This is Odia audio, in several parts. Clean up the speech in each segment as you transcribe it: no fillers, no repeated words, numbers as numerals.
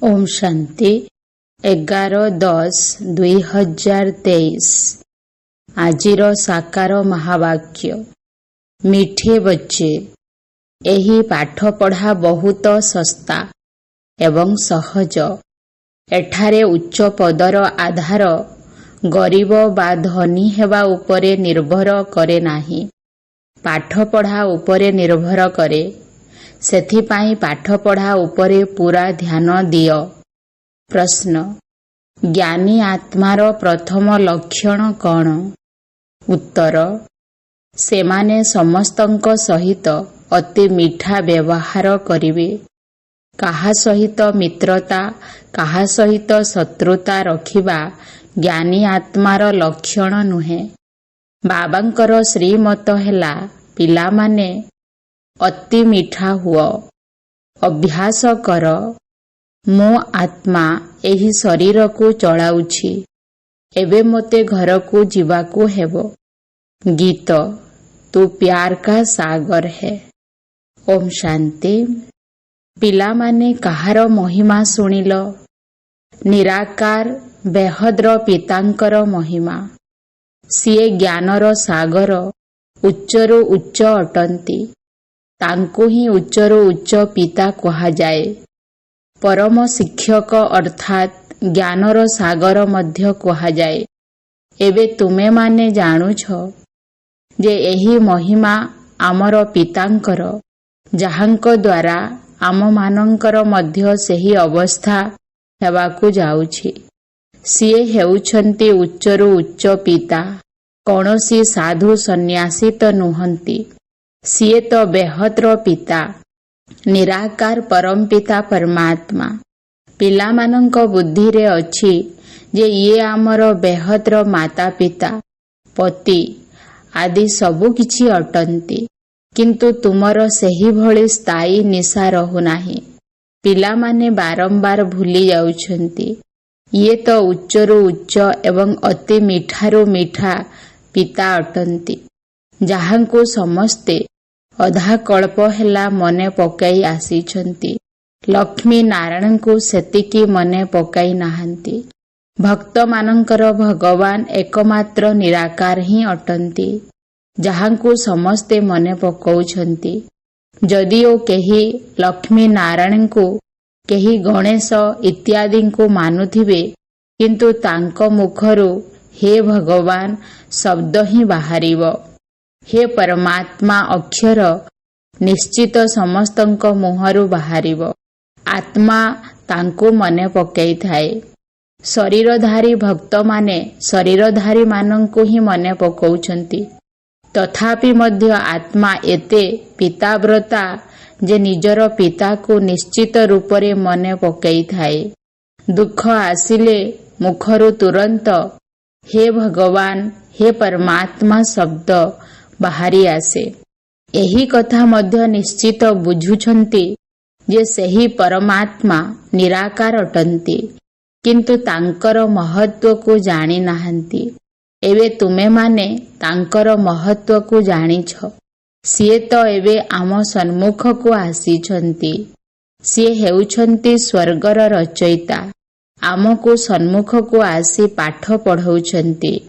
ओम शांति 11-10-2023 आजिर साकार महावाक्य मीठे बच्चे एही पाठ पढ़ा बहुत सस्ता एवं सहज। एठारे उच्च पदर आधार गरीब बा धनी हेबा उपरे निर्भर करे नाही, पाठ पढ़ा उपरे निर्भर करे। सेथिपाई पाठ पढ़ा उपरे पूरा ध्यान दियो। प्रश्न, ज्ञानी आत्मार प्रथम लक्षण कौन? उत्तर, सेमाने समस्तंक सहित अति मीठा व्यवहार करिवे। काहा सहित मित्रता, काहा सहित शत्रुता रखिबा ज्ञानी आत्मार लक्षण नुहे। बाबांकर श्रीमत हेला पिलामाने अति मीठा हुआ, अभ्यास कर। मो आत्मा एही शरीर को चलाउछि, एबे मोते घर को जीवाकू हेबो। गीत तू प्यार का सागर है। ओम शांति। पिला माने कहार महिमा सुनिल? निराकार बेहद्र पितांकर महिमा। सिए ज्ञानर सागर, उच्चरु उच्च अटंती। तांको ही उच्चरु उच्च पिता कहा जाए। परम शिक्षक अर्थात ज्ञानर सागर मध्य कहा जाए। एबे तुमे माने जानुछ जे एही महिमा आमर पितांकर, जहांक द्वारा आम मानंकर मध्य सेही अवस्था हेबाकू जाउछि। सिए हेउछंती उच्चरु उच्च पिता, कौनसी साधु सन्यासी तो नुहंती। सिए तो बेहद्र पिता, निराकार परम पिता परमात्मा। पिला मानंक बुद्धि रे अछि जे ये आमर बेहद्र माता पिता, पति आदि सबु किछि अटंती, किंतु तुमर सेही भଳି स्थायी निशा रहु नाही। पिला माने बारंबार भूली जाउछंती। ये तो उच्चरु उच्च एवं अति मीठारु मीठा पिता अटंती, जहांको समस्ते अधा कल्प हेला मने पकाई आसीछंती। लक्ष्मी नारायण को सेतिकी मने पकाई नाहंती। भक्त मानंकर भगवान एकमात्र निराकार ही अटंती, जहांको समस्ते मने पकाउछंती। जदिओ केही लक्ष्मी नारायण को, केही गणेश इत्यादि को मानुथिबे, किंतु तांको मुखरु हे भगवान शब्द ही बाहरिबो। हे परमात्मा अक्षर निश्चित समस्तंक मुहरु बाहरिबो। आत्मा तांको मने पकाई थाए। शरीरधारी भक्त माने शरीरधारी मानंको ही मने पकाउछंती। तथापि मध्य आत्मा एते पिताव्रता जे निजर पिता को निश्चित रूपरे मने पकाई थाए। दुख आसिले मुखरु तुरंत हे भगवान हे परमात्मा शब्द बाहरी आसे। एही कथा मध्य निश्चित बुझुछंती जे सेही परमात्मा निराकार अटंती, किंतु तांकर महत्व को जानी नाहंती। एबे तुमे माने तांकर महत्व को जानिछ। सिए तो एबे आम सन्मुख को आसीछंती। सिए हेउछंती स्वर्गर रचयिता। आमको सन्मुख को आसी पाठ पढ़ौछंती।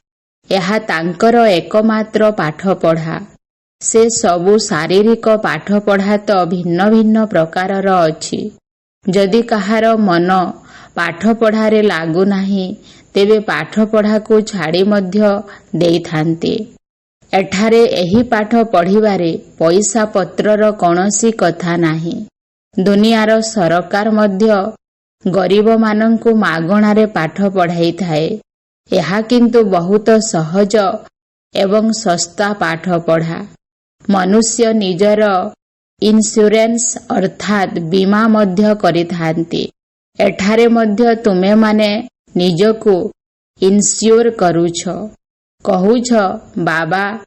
एहा तांकर एकमात्र पाठ पढ़ा। से सबु शारीरिक पाठ पढ़ा तो भिन्न भिन्न प्रकारर अछि। जदि कहार मन पाठ पढ़ारे लागू नाही, तेबे पाठ पढ़ा को छाड़ी मध्य देइथांती। एठारे एही पाठ पढ़िबारे पैसा पत्रर कौनसी कथा नाही। दुनियार सरकार मध्य गरीब मानंकु मागणारे पाठ पढ़ाई थाए। एहा किंतु बहुत सहज एवं सस्ता पाठ पढ़ा। मनुष्य निजर इन्स्योरेंस अर्थात बीमा मध्य करिथांती। एठारे मध्य तुमे माने निजको इन्स्योर करूछ। कहूछ बाबा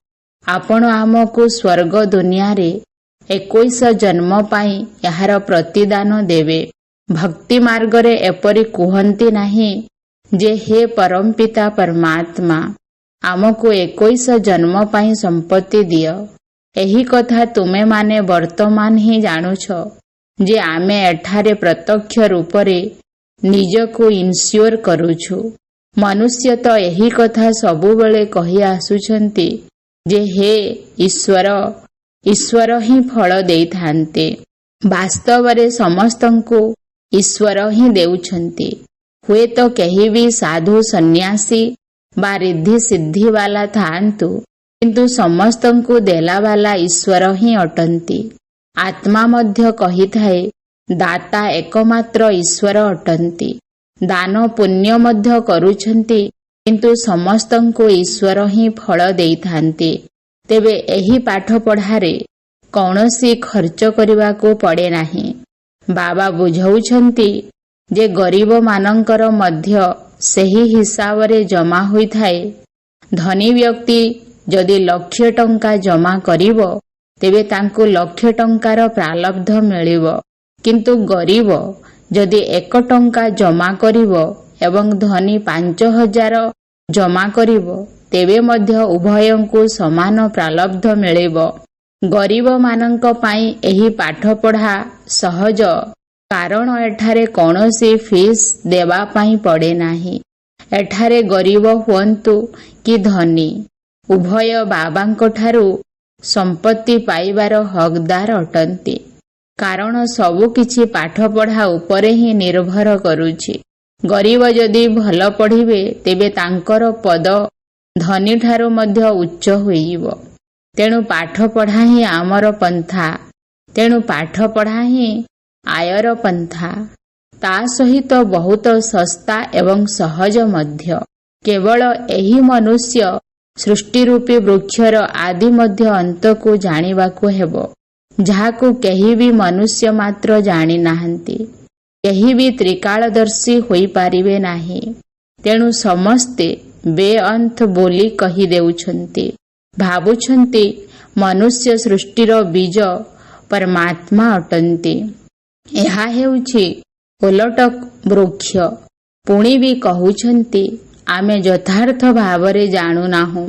आपण आमको स्वर्ग दुनिया रे 21 जन्म पाई यार प्रतिदान देवे। भक्ति मार्ग रे एपरि कुहंती नाही जे हे परम पिता परमात्मा आमको 21 जन्म पाई संपत्ति दियो। एही कथा तुमे माने वर्तमान ही जानुछ जे आमे एठारे प्रत्यक्ष रूपरे ନିଜକୁ ଇନସ୍યોର କରୁଛୁ। ମନୁଷ୍ୟ ତ ଏହି କଥା ସବୁବେଳେ କହି ଆସୁଛନ୍ତି ଯେ ହେ ଈଶ୍ୱର, ଈଶ୍ୱର ହିଁ ଫଳ ଦେଇଥାନ୍ତି। ବାସ୍ତବରେ ସମସ୍ତଙ୍କୁ ଈଶ୍ୱର ହିଁ ଦେଉଛନ୍ତି। ହୁଏତ କେହି ବି ସାଧୁ ସନ୍ନ୍ୟାସୀ ବା ରିଦ୍ଧି ସିଦ୍ଧିବାଲା ଥାଆନ୍ତୁ, କିନ୍ତୁ ସମସ୍ତଙ୍କୁ ଦେଲାବାଲା ଈଶ୍ୱର ହିଁ ଅଟନ୍ତି। ଆତ୍ମା ମଧ୍ୟ କହିଥାଏ ଦାତା ଏକମାତ୍ର ଈଶ୍ୱର ଅଟନ୍ତି। ଦାନ ପୁଣ୍ୟ ମଧ୍ୟ କରୁଛନ୍ତି, କିନ୍ତୁ ସମସ୍ତଙ୍କୁ ଈଶ୍ୱର ହିଁ ଫଳ ଦେଇଥାନ୍ତି। ତେବେ ଏହି ପାଠପଢ଼ାରେ କୌଣସି ଖର୍ଚ୍ଚ କରିବାକୁ ପଡ଼େ ନାହିଁ। ବାବା ବୁଝାଉଛନ୍ତି ଯେ ଗରିବମାନଙ୍କର ମଧ୍ୟ ସେହି ହିସାବରେ ଜମା ହୋଇଥାଏ। ଧନୀ ବ୍ୟକ୍ତି ଯଦି 1,00,000 ଟଙ୍କା ଜମା କରିବ, ତେବେ ତାଙ୍କୁ 1,00,000 ଟଙ୍କାର ପ୍ରାରବ୍ଧ ମିଳିବ। କିନ୍ତୁ ଗରିବ ଯଦି 1 ଟଙ୍କା ଜମା କରିବ ଏବଂ ଧନୀ 5,000 ଜମା କରିବ, ତେବେ ମଧ୍ୟ ଉଭୟଙ୍କୁ ସମାନ ପ୍ରାରବ୍ଧ ମିଳିବ। ଗରିବମାନଙ୍କ ପାଇଁ ଏହି ପାଠପଢ଼ା ସହଜ, କାରଣ ଏଠାରେ କୌଣସି ଫିସ୍ ଦେବା ପାଇଁ ପଡ଼େ ନାହିଁ। ଏଠାରେ ଗରିବ ହୁଅନ୍ତୁ କି ଧନୀ, ଉଭୟ ବାବାଙ୍କଠାରୁ ସମ୍ପତ୍ତି ପାଇବାର ହକଦାର ଅଟନ୍ତି। କାରଣ ସବୁକିଛି ପାଠପଢ଼ା ଉପରେ ହିଁ ନିର୍ଭର କରୁଛି। ଗରିବ ଯଦି ଭଲ ପଢ଼ିବେ, ତେବେ ତାଙ୍କର ପଦ ଧନୀଠାରୁ ମଧ୍ୟ ଉଚ୍ଚ ହୋଇଯିବ। ତେଣୁ ପାଠପଢ଼ା ହିଁ ଆମର ପନ୍ଥା। ତେଣୁ ପାଠପଢ଼ା ହିଁ ଆୟର ପନ୍ଥା। ତା ସହିତ ବହୁତ ଶସ୍ତା ଏବଂ ସହଜ ମଧ୍ୟ। କେବଳ ଏହି ମନୁଷ୍ୟ ସୃଷ୍ଟିରୂପୀ ବୃକ୍ଷର ଆଦି ମଧ୍ୟ ଅନ୍ତକୁ ଜାଣିବାକୁ ହେବ, ଯାହାକୁ କେହି ବି ମନୁଷ୍ୟ ମାତ୍ର ଜାଣିନାହାନ୍ତି। କେହି ବି ତ୍ରିକାଳଦର୍ଶୀ ହୋଇପାରିବେ ନାହିଁ। ତେଣୁ ସମସ୍ତେ ବେଅନ୍ତ ବୋଲି କହିଦେଉଛନ୍ତି। ଭାବୁଛନ୍ତି ମନୁଷ୍ୟ ସୃଷ୍ଟିର ବୀଜ ପରମାତ୍ମା ଅଟନ୍ତି। ଏହା ହେଉଛି ଓଲଟ ବୃକ୍ଷ। ପୁଣି ବି କହୁଛନ୍ତି ଆମେ ଯଥାର୍ଥ ଭାବରେ ଜାଣୁନାହୁଁ।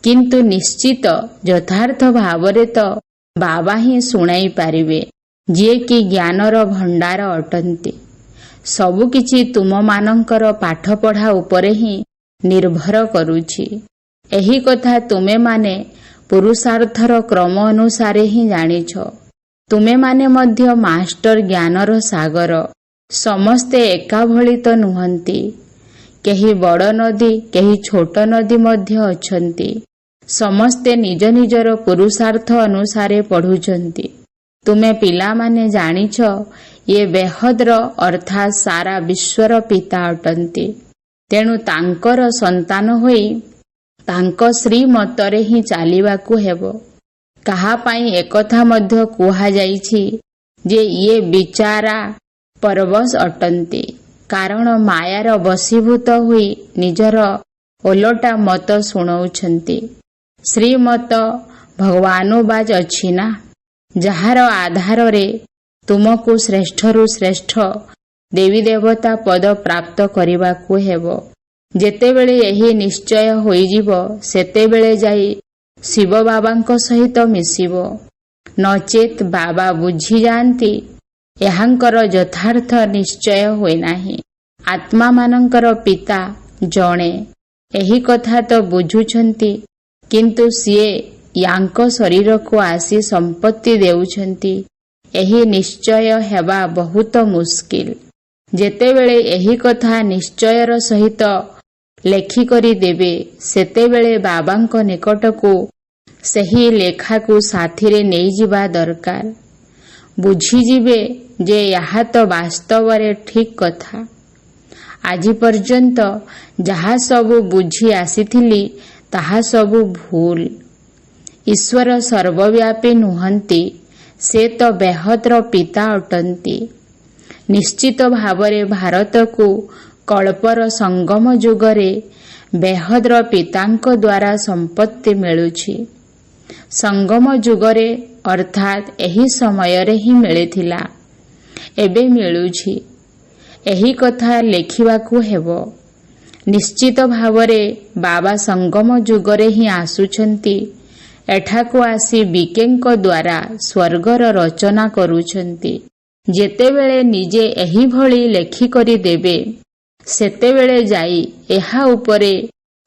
କିନ୍ତୁ ନିଶ୍ଚିତ ଯଥାର୍ଥ ଭାବରେ ତ ବାବା ହିଁ ଶୁଣାଇ ପାରିବେ, ଯିଏକି ଜ୍ଞାନର ଭଣ୍ଡାର ଅଟନ୍ତି। ସବୁକିଛି ତୁମମାନଙ୍କର ପାଠପଢ଼ା ଉପରେ ହିଁ ନିର୍ଭର କରୁଛି। ଏହି କଥା ତୁମେମାନେ ପୁରୁଷାର୍ଥର କ୍ରମ ଅନୁସାରେ ହିଁ ଜାଣିଛ। ତୁମେମାନେ ମଧ୍ୟ ମାଷ୍ଟର ଜ୍ଞାନର ସାଗର। ସମସ୍ତେ ଏକାଭଳି ତ ନୁହନ୍ତି। କେହି ବଡ଼ ନଦୀ, କେହି ଛୋଟ ନଦୀ ମଧ୍ୟ ଅଛନ୍ତି। ସମସ୍ତେ ନିଜ ନିଜର ପୁରୁଷାର୍ଥ ଅନୁସାରେ ପଢ଼ୁଛନ୍ତି। ତୁମେ ପିଲାମାନେ ଜାଣିଛ, ଇଏ ବେହଦର ଅର୍ଥାତ୍ ସାରା ବିଶ୍ୱର ପିତା ଅଟନ୍ତି। ତେଣୁ ତାଙ୍କର ସନ୍ତାନ ହୋଇ ତାଙ୍କ ଶ୍ରୀମତରେ ହିଁ ଚାଲିବାକୁ ହେବ। କାହା ପାଇଁ ଏକଥା ମଧ୍ୟ କୁହାଯାଇଛି ଯେ ଇଏ ବିଚାରା ପରବଶ ଅଟନ୍ତି, କାରଣ ମାୟାର ବଶୀଭୂତ ହୋଇ ନିଜର ଓଲଟା ମତ ଶୁଣାଉଛନ୍ତି। ଶ୍ରୀମତ ଭଗବାନୁବାଜ ଅଛି ନା, ଯାହାର ଆଧାରରେ ତୁମକୁ ଶ୍ରେଷ୍ଠରୁ ଶ୍ରେଷ୍ଠ ଦେବୀ ଦେବତା ପଦ ପ୍ରାପ୍ତ କରିବାକୁ ହେବ। ଯେତେବେଳେ ଏହି ନିଶ୍ଚୟ ହୋଇଯିବ, ସେତେବେଳେ ଯାଇ ଶିବ ବାବାଙ୍କ ସହିତ ମିଶିବ। ନଚେତ୍ ବାବା ବୁଝିଯାଆନ୍ତି ଏହାଙ୍କର ଯଥାର୍ଥ ନିଶ୍ଚୟ ହୋଇନାହିଁ। ଆତ୍ମାମାନଙ୍କର ପିତା ଜଣେ, ଏହି କଥା ତ ବୁଝୁଛନ୍ତି, କିନ୍ତୁ ସିଏ ୟାଙ୍କ ଶରୀରକୁ ଆସି ସମ୍ପତ୍ତି ଦେଉଛନ୍ତି। ଏହି ନିଶ୍ଚୟ ହେବା ବହୁତ ମୁସ୍କିଲ। ଯେତେବେଳେ ଏହି କଥା ନିଶ୍ଚୟର ସହିତ ଲେଖିକରି ଦେବେ, ସେତେବେଳେ ବାବାଙ୍କ ନିକଟକୁ ସେହି ଲେଖାକୁ ସାଥିରେ ନେଇଯିବା ଦରକାର। ବୁଝିଯିବେ ଯେ ଏହା ତ ବାସ୍ତବରେ ଠିକ୍ କଥା। ଆଜି ପର୍ଯ୍ୟନ୍ତ ଯାହା ସବୁ ବୁଝି ଆସିଥିଲି, ତାହା ସବୁ ଭୁଲ। ଈଶ୍ୱର ସର୍ବବ୍ୟାପୀ ନୁହନ୍ତି, ସେ ତ ବେହଦର ପିତା ଅଟନ୍ତି। ନିଶ୍ଚିତ ଭାବରେ ଭାରତକୁ କଳ୍ପର ସଙ୍ଗମ ଯୁଗରେ ବେହଦର ପିତାଙ୍କ ଦ୍ୱାରା ସମ୍ପତ୍ତି ମିଳୁଛି। ସଙ୍ଗମ ଯୁଗରେ ଅର୍ଥାତ୍ ଏହି ସମୟରେ ହିଁ ମିଳିଥିଲା, ଏବେ ମିଳୁଛି। ଏହି କଥା ଲେଖିବାକୁ ହେବ। ନିଶ୍ଚିତ ଭାବରେ ବାବା ସଙ୍ଗମ ଯୁଗରେ ହିଁ ଆସୁଛନ୍ତି। ଏଠାକୁ ଆସି ବିକେଙ୍କ ଦ୍ୱାରା ସ୍ୱର୍ଗର ରଚନା କରୁଛନ୍ତି। ଯେତେବେଳେ ନିଜେ ଏହିଭଳି ଲେଖିକରି ଦେବେ, ସେତେବେଳେ ଯାଇ ଏହା ଉପରେ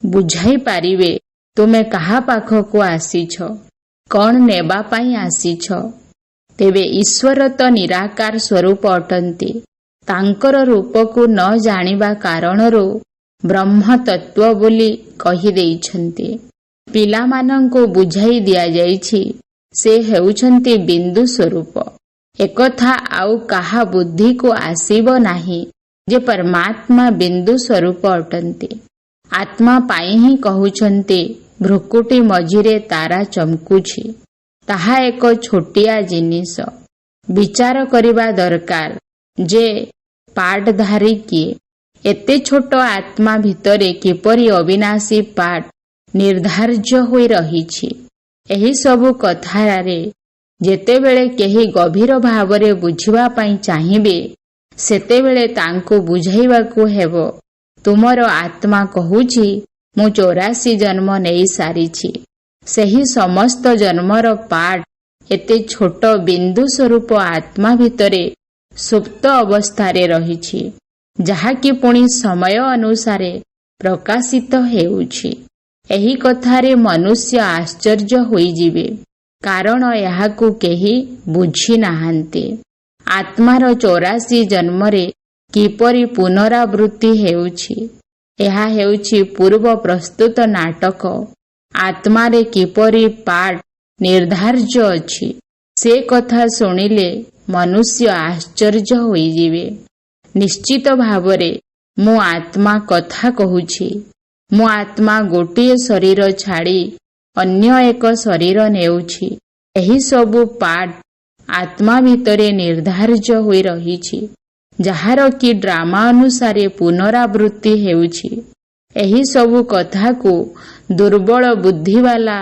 ବୁଝାଇ ପାରିବେ ତୁମେ କାହା ପାଖକୁ ଆସିଛ, କ'ଣ ନେବା ପାଇଁ ଆସିଛ। ତେବେ ଈଶ୍ୱର ତ ନିରାକାର ସ୍ୱରୂପ ଅଟନ୍ତି। ତାଙ୍କର ରୂପକୁ ନ ଜାଣିବା କାରଣରୁ ବ୍ରହ୍ମତତ୍ତ୍ୱ ବୋଲି କହିଦେଇଛନ୍ତି। ପିଲାମାନଙ୍କୁ ବୁଝାଇ ଦିଆଯାଇଛି ସେ ହେଉଛନ୍ତି ବିନ୍ଦୁ ସ୍ୱରୂପ। ଏକଥା ଆଉ କାହା ବୁଦ୍ଧିକୁ ଆସିବ ନାହିଁ ଯେ ପରମାତ୍ମା ବିନ୍ଦୁ ସ୍ୱରୂପ ଅଟନ୍ତି। ଆତ୍ମା ପାଇଁ ହିଁ କହୁଛନ୍ତି ଭ୍ରୁକୁଟି ମଝିରେ ତାରା ଚମକୁଛି। ତାହା ଏକ ଛୋଟିଆ ଜିନିଷ। ବିଚାର କରିବା ଦରକାର ଯେ ପାଟଧାରୀ କିଏ। ଏତେ ଛୋଟ ଆତ୍ମା ଭିତରେ କିପରି ଅବିନାଶୀ ପାଟ ନିର୍ଦ୍ଧାର୍ଯ୍ୟ ହୋଇ ରହିଛି। ଏହିସବୁ କଥାରେ ଯେତେବେଳେ କେହି ଗଭୀର ଭାବରେ ବୁଝିବା ପାଇଁ ଚାହିଁବେ, ସେତେବେଳେ ତାଙ୍କୁ ବୁଝାଇବାକୁ ହେବ ତୁମର ଆତ୍ମା କହୁଛି ମୁଁ 84 ଜନ୍ମ ନେଇ ସାରିଛି। ସେହି ସମସ୍ତ ଜନ୍ମର ପାଟ ଏତେ ଛୋଟ ବିନ୍ଦୁ ସ୍ୱରୂପ ଆତ୍ମା ଭିତରେ ସୁପ୍ତ ଅବସ୍ଥାରେ ରହିଛି, ଯାହାକି ପୁଣି ସମୟ ଅନୁସାରେ ପ୍ରକାଶିତ ହେଉଛି। ଏହି କଥାରେ ମନୁଷ୍ୟ ଆଶ୍ଚର୍ଯ୍ୟ ହୋଇଯିବେ, କାରଣ ଏହାକୁ କେହି ବୁଝି ନାହାନ୍ତି। ଆତ୍ମାର 84 ଜନ୍ମରେ କିପରି ପୁନରାବୃତ୍ତି ହେଉଛି, ଏହା ହେଉଛି ପୂର୍ବ ପ୍ରସ୍ତୁତ ନାଟକ। ଆତ୍ମାରେ କିପରି ପାଟ ନିର୍ଦ୍ଧାର୍ଯ୍ୟ ଅଛି, ସେ କଥା ଶୁଣିଲେ ମନୁଷ୍ୟ ଆଶ୍ଚର୍ଯ୍ୟ ହୋଇଯିବେ। ନିଶ୍ଚିତ ଭାବରେ ମୁଁ ଆତ୍ମା କଥା କହୁଛି। ମୁଁ ଆତ୍ମା ଗୋଟିଏ ଶରୀର ଛାଡ଼ି ଅନ୍ୟ ଏକ ଶରୀର ନେଉଛି। ଏହିସବୁ ପାଟ ଆତ୍ମା ଭିତରେ ନିର୍ଦ୍ଧାର୍ଯ୍ୟ ହୋଇ ରହିଛି, ଯାହାର କି ଡ୍ରାମା ଅନୁସାରେ ପୁନରାବୃତ୍ତି ହେଉଛି। ଏହିସବୁ କଥାକୁ ଦୁର୍ବଳ ବୁଦ୍ଧିବାଲା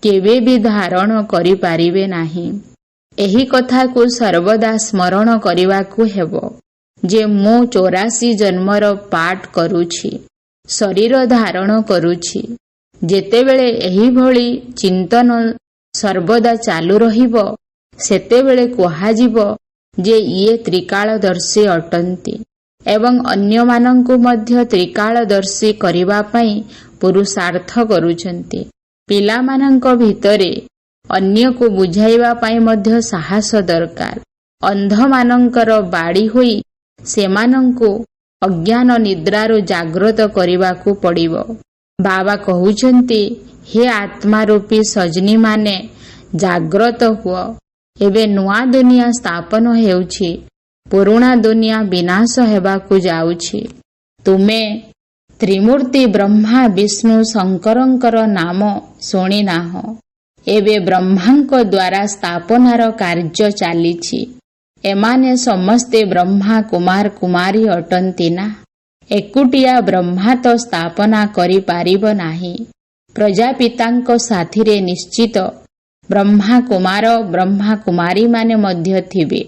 କେବେ ବି ଧାରଣ କରିପାରିବେ ନାହିଁ। ଏହି କଥାକୁ ସର୍ବଦା ସ୍ମରଣ କରିବାକୁ ହେବ ଯେ ମୁଁ 84 ଜନ୍ମର ପାଠ କରୁଛି, ଶରୀର ଧାରଣ କରୁଛି। ଯେତେବେଳେ ଏହିଭଳି ଚିନ୍ତନ ସର୍ବଦା ଚାଲୁ ରହିବ, ସେତେବେଳେ କୁହାଯିବ ଯେ ଇଏ ତ୍ରିକାଳଦର୍ଶୀ ଅଟନ୍ତି ଏବଂ ଅନ୍ୟମାନଙ୍କୁ ମଧ୍ୟ ତ୍ରିକାଳଦର୍ଶୀ କରିବା ପାଇଁ ପୁରୁଷାର୍ଥ କରୁଛନ୍ତି। ପିଲାମାନଙ୍କ ଭିତରେ ଅନ୍ୟକୁ ବୁଝାଇବା ପାଇଁ ମଧ୍ୟ ସାହସ ଦରକାର। ଅନ୍ଧମାନଙ୍କର ବାଡ଼ି ହୋଇ ସେମାନଙ୍କୁ ଅଜ୍ଞାନ ନିଦ୍ରାରୁ ଜାଗ୍ରତ କରିବାକୁ ପଡ଼ିବ। ବାବା କହୁଛନ୍ତି, ହେ ଆତ୍ମାରୂପୀ ସଜନୀମାନେ, ଜାଗ୍ରତ ହୁଅ। ଏବେ ନୂଆ ଦୁନିଆ ସ୍ଥାପନ ହେଉଛି, ପୁରୁଣା ଦୁନିଆ ବିନାଶ ହେବାକୁ ଯାଉଛି। ତୁମେ ତ୍ରିମୂର୍ତ୍ତି ବ୍ରହ୍ମା ବିଷ୍ଣୁ ଶଙ୍କରଙ୍କର ନାମ ଶୁଣିନାହଁ। ଏବେ ବ୍ରହ୍ମାଙ୍କ ଦ୍ୱାରା ସ୍ଥାପନାର କାର୍ଯ୍ୟ ଚାଲିଛି। ଏମାନେ ସମସ୍ତେ ବ୍ରହ୍ମା କୁମାର କୁମାରୀ ଅଟନ୍ତି ନା? ଏକୁଟିଆ ବ୍ରହ୍ମା ତ ସ୍ଥାପନା କରିପାରିବ ନାହିଁ। ପ୍ରଜାପିତାଙ୍କ ସାଥିରେ ନିଶ୍ଚିତ ବ୍ରହ୍ମା କୁମାର ବ୍ରହ୍ମା କୁମାରୀମାନେ ମଧ୍ୟ ଥିବେ।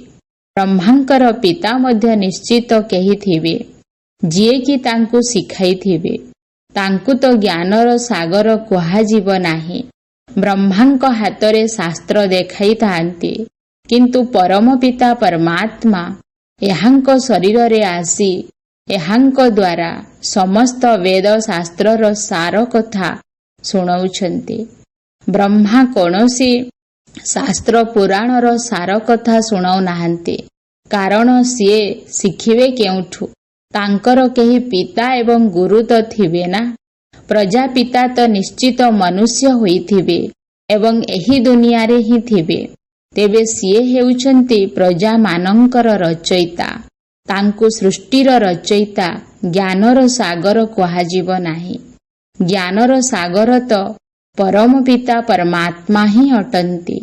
ବ୍ରହ୍ମାଙ୍କର ପିତା ମଧ୍ୟ ନିଶ୍ଚିତ କେହି ଥିବେ, ଯିଏକି ତାଙ୍କୁ ଶିଖାଇଥିବେ। ତାଙ୍କୁ ତ ଜ୍ଞାନର ସାଗର କୁହାଯିବ ନାହିଁ। ବ୍ରହ୍ମାଙ୍କ ହାତରେ ଶାସ୍ତ୍ର ଦେଖାଇଥାନ୍ତି, କିନ୍ତୁ ପରମ ପିତା ପରମାତ୍ମା ଏହାଙ୍କ ଶରୀରରେ ଆସି ଏହାଙ୍କ ଦ୍ୱାରା ସମସ୍ତ ବେଦ ଶାସ୍ତ୍ରର ସାର କଥା ଶୁଣାଉଛନ୍ତି। ବ୍ରହ୍ମା କୌଣସି ଶାସ୍ତ୍ର ପୁରାଣର ସାର କଥା ଶୁଣାଉନାହାନ୍ତି, କାରଣ ସିଏ ଶିଖିବେ କେଉଁଠୁ? ତାଙ୍କର କେହି ପିତା ଏବଂ ଗୁରୁ ତ ଥିବେ ନା? ପ୍ରଜାପିତା ତ ନିଶ୍ଚିତ ମନୁଷ୍ୟ ହୋଇଥିବେ ଏବଂ ଏହି ଦୁନିଆରେ ହିଁ ଥିବେ। ତେବେ ସିଏ ହେଉଛନ୍ତି ପ୍ରଜାମାନଙ୍କର ରଚୟିତା। ତାଙ୍କୁ ସୃଷ୍ଟିର ରଚୟିତା ଜ୍ଞାନର ସାଗର କୁହାଯିବ ନାହିଁ। ଜ୍ଞାନର ସାଗର ତ ପରମ ପିତା ପରମାତ୍ମା ହିଁ ଅଟନ୍ତି।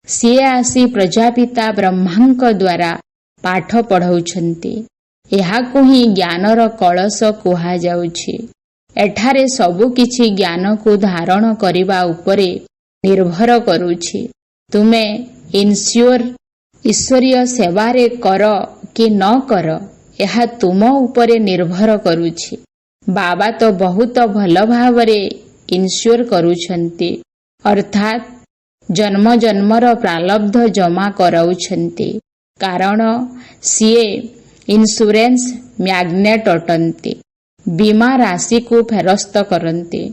ସିଏ ଆସି ପ୍ରଜାପିତା ବ୍ରହ୍ମାଙ୍କ ଦ୍ୱାରା ପାଠ ପଢ଼ାଉଛନ୍ତି। ଏହାକୁ ହିଁ ଜ୍ଞାନର କଳସ କୁହାଯାଉଛି। ଏଠାରେ ସବୁ କିଛି ଜ୍ଞାନକୁ ଧାରଣ କରିବା ଉପରେ ନିର୍ଭର କରୁଛି। ତୁମେ ଈଶ୍ୱରୀୟ ସେବାରେ କର କି ନ କର, ଏହା ତୁମ ଉପରେ ନିର୍ଭର କରୁଛି। ବାବା ତ ବହୁତ ଭଲ ଭାବରେ ଇନସ୍ୟୋର କରୁଛନ୍ତି, ଅର୍ଥାତ୍ ଜନ୍ମ ଜନ୍ମର ପ୍ରାରବ୍ଧ ଜମା କରାଉଛନ୍ତି। କାରଣ ସିଏ ଇନ୍ସୁରାନ୍ସ ମ୍ୟାଗ୍ନେଟ୍ ଅଟନ୍ତି। ବୀମା ରାଶିକୁ ଫେରସ୍ତ କରନ୍ତି।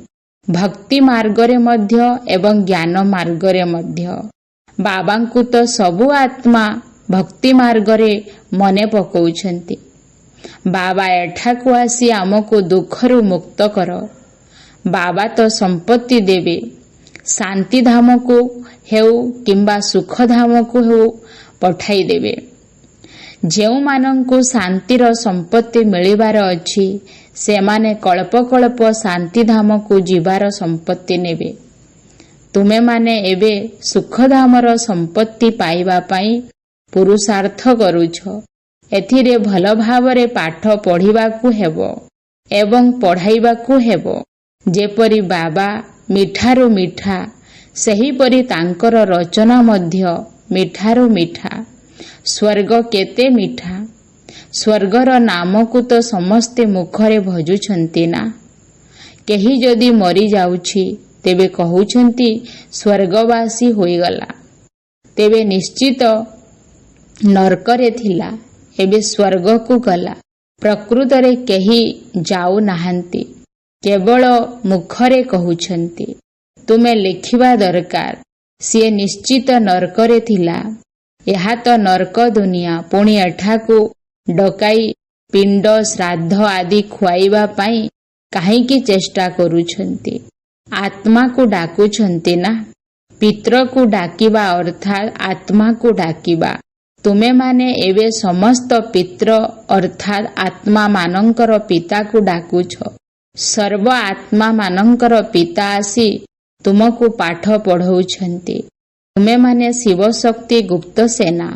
ଭକ୍ତି ମାର୍ଗରେ ମଧ୍ୟ ଏବଂ ଜ୍ଞାନ ମାର୍ଗରେ ମଧ୍ୟ। ବାବାଙ୍କୁ ତ ସବୁ ଆତ୍ମା ଭକ୍ତି ମାର୍ଗରେ ମନେ ପକାଉଛନ୍ତି। ବାବା ଏଠାକୁ ଆସି ଆମକୁ ଦୁଃଖରୁ ମୁକ୍ତ କର। ବାବା ତ ସମ୍ପତ୍ତି ଦେବେ। ଶାନ୍ତିଧାମକୁ ହେଉ କିମ୍ବା ସୁଖଧାମକୁ ହେଉ ପଠାଇ ଦେବେ। ଯେଉଁମାନଙ୍କୁ ଶାନ୍ତିର ସମ୍ପତ୍ତି ମିଳିବାର ଅଛି ସେମାନେ କଳ୍ପକଳ୍ପ ଶାନ୍ତିଧାମକୁ ଯିବାର ସମ୍ପତ୍ତି ନେବେ। ତୁମେମାନେ ଏବେ ସୁଖଧାମର ସମ୍ପତ୍ତି ପାଇବା ପାଇଁ ପୁରୁଷାର୍ଥ କରୁଛ। ଏଥିରେ ଭଲ ଭାବରେ ପାଠ ପଢ଼ିବାକୁ ହେବ ଏବଂ ପଢ଼ାଇବାକୁ ହେବ। ଯେପରି ବାବା ମିଠାରୁ ମିଠା, ସେହିପରି ତାଙ୍କର ରଚନା ମଧ୍ୟ ମିଠାରୁ ମିଠା। ସ୍ୱର୍ଗ କେତେ ମିଠା। ସ୍ୱର୍ଗର ନାମକୁ ତ ସମସ୍ତେ ମୁଖରେ ଭଜୁଛନ୍ତି ନା। କେହି ଯଦି ମରିଯାଉଛି ତେବେ କହୁଛନ୍ତି ସ୍ୱର୍ଗବାସୀ ହୋଇଗଲା। ତେବେ ନିଶ୍ଚିତ ନର୍କରେ ଥିଲା, ଏବେ ସ୍ୱର୍ଗକୁ ଗଲା। ପ୍ରକୃତରେ କେହି ଯାଉନାହାନ୍ତି, କେବଳ ମୁଖରେ କହୁଛନ୍ତି। ତୁମେ ଲେଖିବା ଦରକାର, ସିଏ ନିଶ୍ଚିତ ନର୍କରେ ଥିଲା। ଏହା ତ ନର୍କ ଦୁନିଆ। ପୁଣି ଏଠାକୁ ଡକାଇ ପିଣ୍ଡ ଶ୍ରାଦ୍ଧ ଆଦି ଖୁଆଇବା ପାଇଁ କାହିଁକି ଚେଷ୍ଟା କରୁଛନ୍ତି? ଆତ୍ମାକୁ ଡାକୁଛନ୍ତି ନା। ପିତ୍ରକୁ ଡାକିବା ଅର୍ଥାତ୍ ଆତ୍ମାକୁ ଡାକିବା। ତୁମେମାନେ ଏବେ ସମସ୍ତ ପିତ୍ର ଅର୍ଥାତ୍ ଆତ୍ମାମାନଙ୍କର ପିତାକୁ ଡାକୁଛ। ସର୍ବ ଆତ୍ମାମାନଙ୍କର ପିତା ଆସି ତୁମକୁ ପାଠ ପଢ଼ାଉଛନ୍ତି। ତୁମେମାନେ ଶିବଶକ୍ତି ଗୁପ୍ତ ସେନା।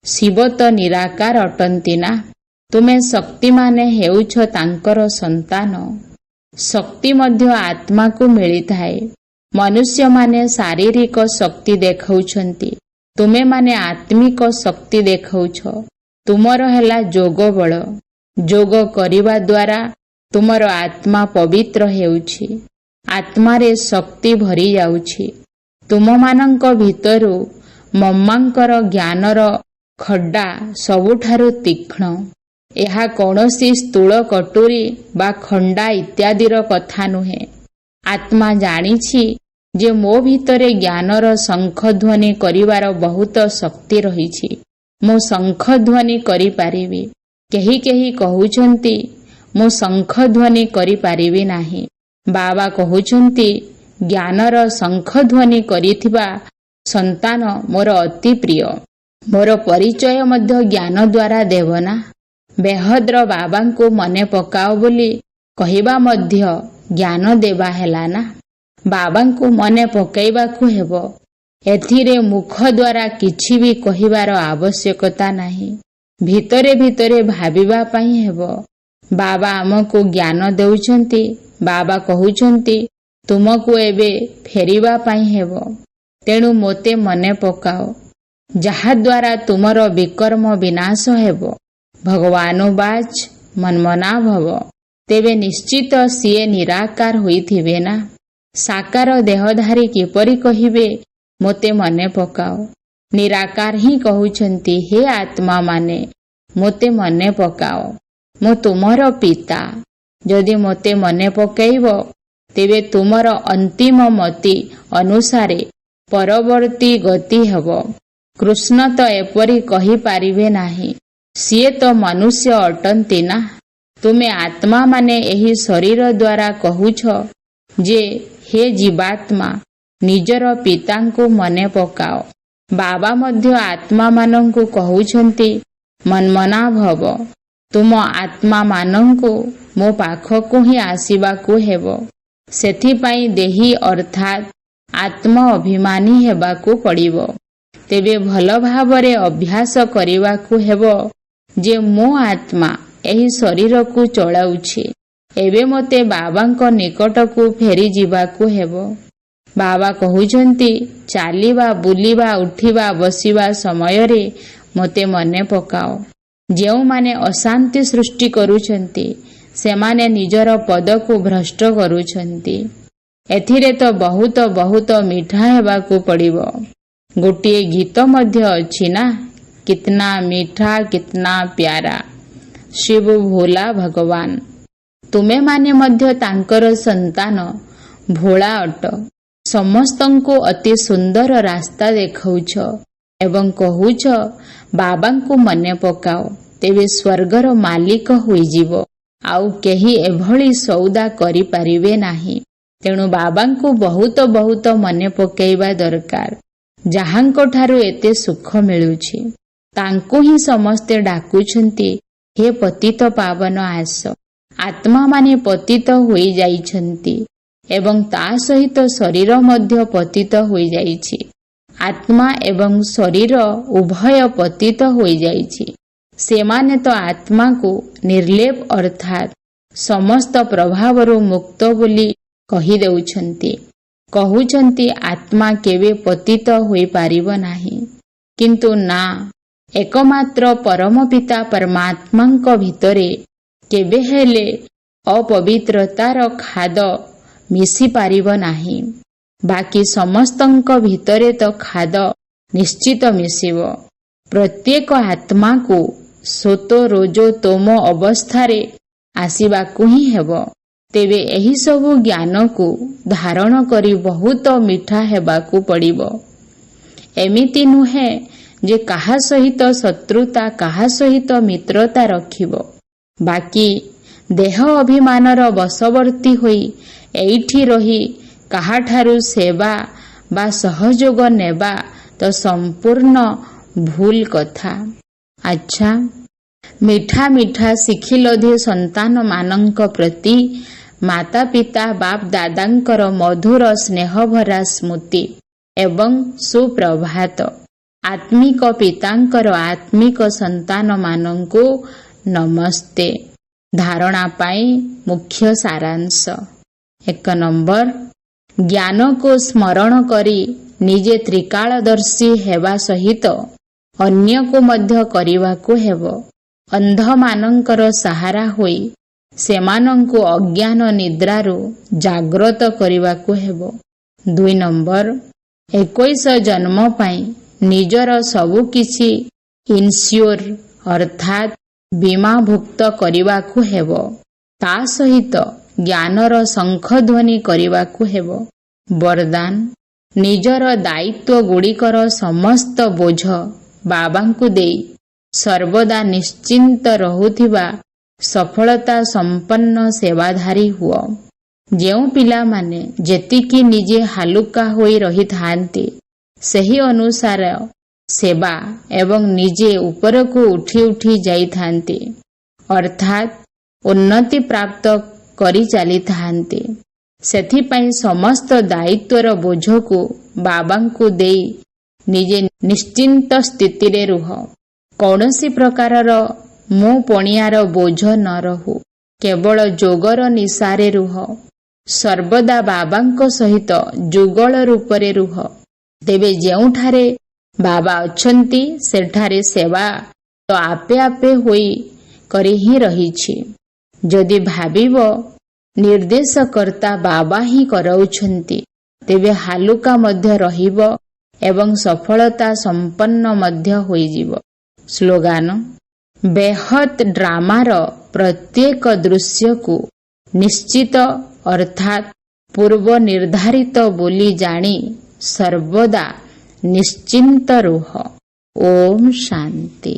ଶିବ ତ ନିରାକାର ଅଟନ୍ତି ନା। ତୁମେ ଶକ୍ତିମାନେ ହେଉଛ ତାଙ୍କର ସନ୍ତାନ। ଶକ୍ତି ମଧ୍ୟ ଆତ୍ମାକୁ ମିଳିଥାଏ। ମନୁଷ୍ୟମାନେ ଶାରୀରିକ ଶକ୍ତି ଦେଖାଉଛନ୍ତି, ତୁମେମାନେ ଆତ୍ମିକ ଶକ୍ତି ଦେଖାଉଛ। ତୁମର ହେଲା ଯୋଗ ବଳ। ଯୋଗ କରିବା ଦ୍ୱାରା ତୁମର ଆତ୍ମା ପବିତ୍ର ହେଉଛି। ଆତ୍ମାରେ ଶକ୍ତି ଭରି ଯାଉଛି। ତୁମମାନଙ୍କ ଭିତରୁ ମମ୍ମାଙ୍କର ଜ୍ଞାନର ଖଡ୍ଡା ସବୁଠାରୁ ତୀକ୍ଷ୍ଣ। ଏହା କୌଣସି ସ୍ଥୂଳ କଟୁରୀ ବା ଖଣ୍ଡା ଇତ୍ୟାଦିର କଥା ନୁହେଁ। ଆତ୍ମା ଜାଣିଛି ଯେ ମୋ ଭିତରେ ଜ୍ଞାନର ଶଙ୍ଖଧ୍ୱନି କରିବାର ବହୁତ ଶକ୍ତି ରହିଛି। ମୁଁ ଶଙ୍ଖଧ୍ୱନି କରିପାରିବି। କେହି କେହି କହୁଛନ୍ତି ମୁଁ ଶଙ୍ଖଧ୍ୱନି କରିପାରିବି ନାହିଁ। ବାବା କହୁଛନ୍ତି ଜ୍ଞାନର ଶଙ୍ଖଧ୍ୱନି କରିଥିବା ସନ୍ତାନ ମୋର ଅତି ପ୍ରିୟ। ମୋର ପରିଚୟ ମଧ୍ୟ ଜ୍ଞାନ ଦ୍ୱାରା ଦେବ ନା। ବେହଦ୍ର ବାବାଙ୍କୁ ମନେ ପକାଅ ବୋଲି କହିବା ମଧ୍ୟ ଜ୍ଞାନ ଦେବା ହେଲା ନା। ବାବାଙ୍କୁ ମନେ ପକାଇବାକୁ ହେବ। ଏଥିରେ ମୁଖ ଦ୍ୱାରା କିଛି ବି କହିବାର ଆବଶ୍ୟକତା ନାହିଁ। ଭିତରେ ଭିତରେ ଭାବିବା ପାଇଁ ହେବ। ବାବା ଆମକୁ ଜ୍ଞାନ ଦେଉଛନ୍ତି। ବାବା କହୁଛନ୍ତି ତୁମକୁ ଏବେ ଫେରିବା ପାଇଁ ହେବ। ତେଣୁ ମୋତେ ମନେ ପକାଅ, ଯାହାଦ୍ୱାରା ତୁମର ବିକର୍ମ ବିନାଶ ହେବ। ଭଗବାନୁବାଚ ମନ୍ମନା ଭବ। ତେବେ ନିଶ୍ଚିତ ସିଏ ନିରାକାର ହୋଇଥିବେ ନା। ସାକାର ଦେହଧାରୀ କିପରି କହିବେ ମୋତେ ମନେ ପକାଅ? ନିରାକାର ହିଁ କହୁଛନ୍ତି ହେ ଆତ୍ମାମାନେ ମୋତେ ମନେ ପକାଅ। ମୁଁ ତୁମର ପିତା। ଯଦି ମୋତେ ମନେ ପକାଇବ ତେବେ ତୁମର ଅନ୍ତିମ ମତି ଅନୁସାରେ ପରବର୍ତ୍ତୀ ଗତି ହେବ। କୃଷ୍ଣ ତ ଏପରି କହିପାରିବେ ନାହିଁ। ସିଏ ତ ମନୁଷ୍ୟ ଅଟନ୍ତି ନା। ତୁମେ ଆତ୍ମାମାନେ ଏହି ଶରୀର ଦ୍ୱାରା କହୁଛ ଯେ ହେ ଜୀବାତ୍ମା ନିଜର ପିତାଙ୍କୁ ମନେ ପକାଅ। ବାବା ମଧ୍ୟ ଆତ୍ମାମାନଙ୍କୁ କହୁଛନ୍ତି ମନ୍ମନା ଭବ। ତୁମ ଆତ୍ମାମାନଙ୍କୁ ମୋ ପାଖକୁ ହିଁ ଆସିବାକୁ ହେବ। ସେଥିପାଇଁ ଦେହୀ ଅର୍ଥାତ୍ ଆତ୍ମ ଅଭିମାନୀ ହେବାକୁ ପଡ଼ିବ। ତେବେ ଭଲ ଭାବରେ ଅଭ୍ୟାସ କରିବାକୁ ହେବ ଯେ ମୁଁ ଆତ୍ମା ଏହି ଶରୀରକୁ ଚଳାଉଛି। ଏବେ ମୋତେ ବାବାଙ୍କ ନିକଟକୁ ଫେରିଯିବାକୁ ହେବ। ବାବା କହୁଛନ୍ତି ଚାଲିବା, ବୁଲିବା, ଉଠିବା, ବସିବା ସମୟରେ ମୋତେ ମନେ ପକାଅ। ଯେଉଁମାନେ ଅଶାନ୍ତି ସୃଷ୍ଟି କରୁଛନ୍ତି ସେମାନେ ନିଜର ପଦକୁ ଭ୍ରଷ୍ଟ କରୁଛନ୍ତି। ଏଥିରେ ତ ବହୁତ ବହୁତ ମିଠା ହେବାକୁ ପଡ଼ିବ। ଗୋଟିଏ ଗୀତ ମଧ୍ୟ ଅଛି ନା, कितना मीठा कितना प्यारा। शिव भोला भगवान, तुमे माने मध्य तांकर संतान भोला अट। समस्तंको अति सुंदर रास्ता देखाउछ एवं कहूछ बाबांकु मने पकाओ, तेबे स्वर्गर मालिक होइजिवो। आउ केही एभଳି सौदा करि पारिबे नाही। तेणु बाबांकु बहुत बहुत मने पकेइबा दरकार। जाहांको ठारू एते सुख मिलुछि तांकु ही समस्ते डाकुछन्ति, हे पतित पावन आस। आत्मा माने पतित होई जाइछन्ति एवं ता सहित शरीर मध्य पतित होई जाइछि। आत्मा एवं शरीर उभय पतित होई जाइछि। सेमाने तो आत्मा को निर्लेप अर्थात समस्त प्रभावरु मुक्त बोली कहि देउछन्ति। कहूछन्ति आत्मा केवे पतित होई पारिब नाही, किंतु ना, एकमात्र परम पिता परमात्मांक भितरे केवे हेले अपवित्रतार खाद मिसी पारिब नाही। बाकी समस्तंक भितरे तो खाद निश्चित मिसिब। प्रत्येक आत्मा को सोतो रोजो तोमो अवस्थारे आसिबाकु ही हेबो। तेबे एही सबु ज्ञान को धारण करी बहुत मीठा हेबाकु पड़िबो। एमिति नुहे जे काहा सहित शत्रुता काहा सहित मित्रता रखिबो। बाकी देह अभिमानर वशवर्ती होई एइठी रही काहाठारु सेवा बा सहयोग नेबा तो संपूर्ण भूल कथा। अच्छा, मिठा मिठा शिखिलधे संतान मानंक प्रति माता पिता बाप दादांकर मधुर स्नेहभरा स्मृति एवं सुप्रभात। आत्मिक पितांकर आत्मिक संतान मानंको नमस्ते। धारणा पाई मुख्य सारांश। 1 नंबर, ज्ञान को स्मरण करी निजे त्रिकालदर्शी हेबा सहित अन्य को मध्य करिवाकु हेबो। अंध मानंकर सहारा होई सेमानंको अज्ञान निद्रारु जाग्रत करिवाकु हेबो। 2 नंबर, 21 जन्म पाई निजर सबु किछि इन्स्योर अर्थात बीमाभुक्त करिवाकु हेबो। ता सहित ज्ञानर शंखध्वनि करिवाकु हेबो। वरदान, निजर दायित्व गुड़िकर समस्त बोझ बाबांकु देई सर्वदा निश्चिंत रहुथिबा सफलता संपन्न सेवाधारी हुओ। जेउ पिला माने जेतिकी निजे हालुका होई रही थांती सही अनुसार सेवा एवं निजे ऊपर को उठी उठी जाई थांती अर्थात उन्नति प्राप्त करी चली थांती। सेथिपाई समस्त दायित्वर बोझ को बाबांकु देई निजे निश्चिंत स्थिति रे रुह। कौनसी प्रकारर मो पणियार बोझ न रहु। केवल जोगर निशारे रुह। सर्वदा बाबांको सहित जुगल रूपरे रुह। तेबे जेउठारे बाबा अछंती सेठारे सेवा तो आपे आपे होई करी ही रहिछि। जदि भाबिब निर्देशकर्ता बाबा ही कराउछंती तेबे हालुका मध्य रहिब एवं सफलता संपन्न मध्य होइजिब। स्लोगान, बेहद ड्रामार प्रत्येक दृश्य को निश्चित अर्थात पूर्व निर्धारित बोली जानी सर्वदा निश्चिंत रुह। ओम शांति।